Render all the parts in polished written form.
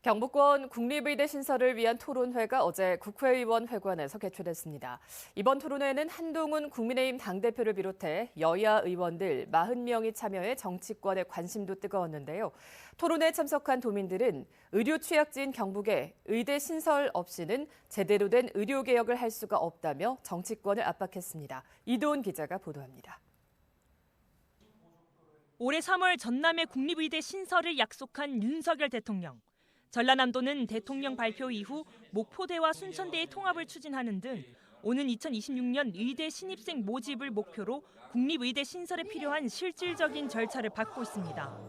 경북권 국립의대 신설을 위한 토론회가 어제 국회의원 회관에서 개최됐습니다. 이번 토론회는 한동훈 국민의힘 당대표를 비롯해 여야 의원들 40명이 참여해 정치권의 관심도 뜨거웠는데요. 토론회에 참석한 도민들은 의료 취약지인 경북에 의대 신설 없이는 제대로 된 의료개혁을 할 수가 없다며 정치권을 압박했습니다. 이도훈 기자가 보도합니다. 올해 3월 전남의 국립의대 신설을 약속한 윤석열 대통령. 전라남도는 대통령 발표 이후 목포대와 순천대의 통합을 추진하는 등 오는 2026년 의대 신입생 모집을 목표로 국립의대 신설에 필요한 실질적인 절차를 밟고 있습니다.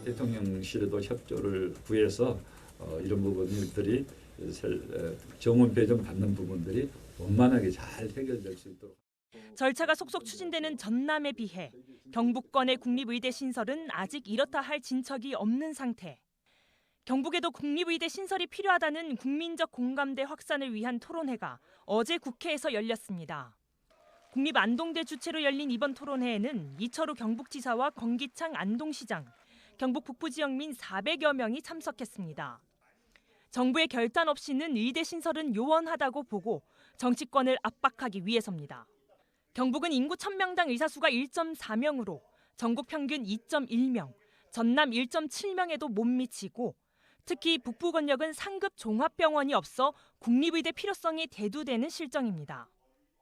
대통령실에도 협조를 구해서 이런 부분들이 정원 배정 받는 부분들이 원만하게 잘 해결될 수 있도록. 절차가 속속 추진되는 전남에 비해 경북권의 국립의대 신설은 아직 이렇다 할 진척이 없는 상태. 경북에도 국립의대 신설이 필요하다는 국민적 공감대 확산을 위한 토론회가 어제 국회에서 열렸습니다. 국립안동대 주최로 열린 이번 토론회에는 이철우 경북지사와 권기창 안동시장, 경북 북부 지역민 400여 명이 참석했습니다. 정부의 결단 없이는 의대 신설은 요원하다고 보고 정치권을 압박하기 위해서입니다. 경북은 인구 1000명당 의사 수가 1.4명으로 전국 평균 2.1명, 전남 1.7명에도 못 미치고 특히 북부 권역은 상급 종합병원이 없어 국립의대 필요성이 대두되는 실정입니다.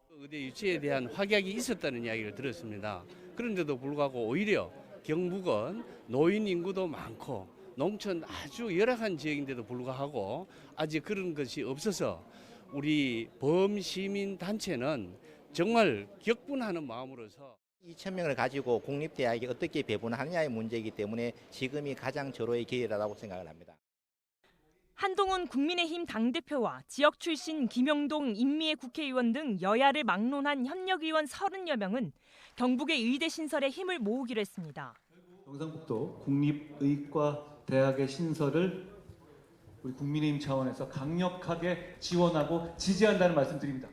의대 유치에 대한 확약이 있었다는 이야기를 들었습니다. 그런데도 불구하고 오히려 경북은 노인 인구도 많고 농촌 아주 열악한 지역인데도 불구하고 아직 그런 것이 없어서 우리 범시민 단체는 정말 격분하는 마음으로서 2,000명을 가지고 공립대학에 어떻게 배분하느냐의 문제이기 때문에 지금이 가장 절호의 기회라고 생각을 합니다. 한동훈 국민의힘 당대표와 지역 출신 김영동 인미애 국회의원 등 여야를 막론한 현역의원 30여 명은 경북의 의대 신설에 힘을 모으기로 했습니다. 경상북도 국립의과 대학의 신설을 우리 국민의힘 차원에서 강력하게 지원하고 지지한다는 말씀드립니다.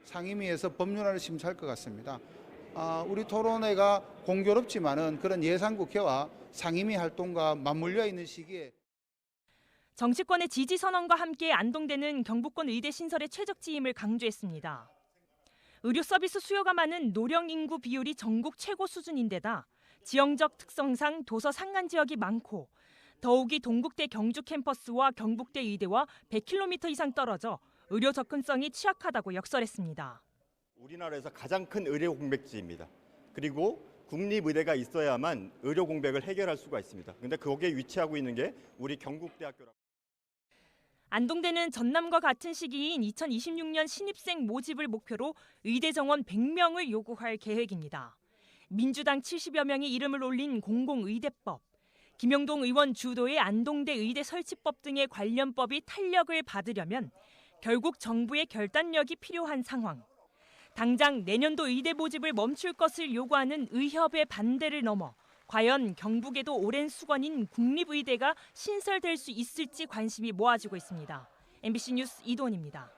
상임위에서 법률안을 심사할 것 같습니다. 우리 토론회가 공교롭지만은 그런 예산국회와 상임위 활동과 맞물려 있는 시기에 정치권의 지지 선언과 함께 안동대는 경북권 의대 신설의 최적지임을 강조했습니다. 의료 서비스 수요가 많은 노령 인구 비율이 전국 최고 수준인데다 지형적 특성상 도서 산간 지역이 많고 더욱이 동국대 경주 캠퍼스와 경북대 의대와 100km 이상 떨어져 의료 접근성이 취약하다고 역설했습니다. 우리나라에서 가장 큰 의료 공백지입니다. 그리고 국립의대가 있어야만 의료 공백을 해결할 수가 있습니다. 그런데 거기에 위치하고 있는 게 우리 경북대학교라고. 안동대는 전남과 같은 시기인 2026년 신입생 모집을 목표로 의대 정원 100명을 요구할 계획입니다. 민주당 70여 명이 이름을 올린 공공의대법, 김영동 의원 주도의 안동대 의대 설치법 등의 관련법이 탄력을 받으려면 결국 정부의 결단력이 필요한 상황. 당장 내년도 의대 모집을 멈출 것을 요구하는 의협의 반대를 넘어 과연 경북에도 오랜 수건인 국립의대가 신설될 수 있을지 관심이 모아지고 있습니다. MBC 뉴스 이도훈입니다.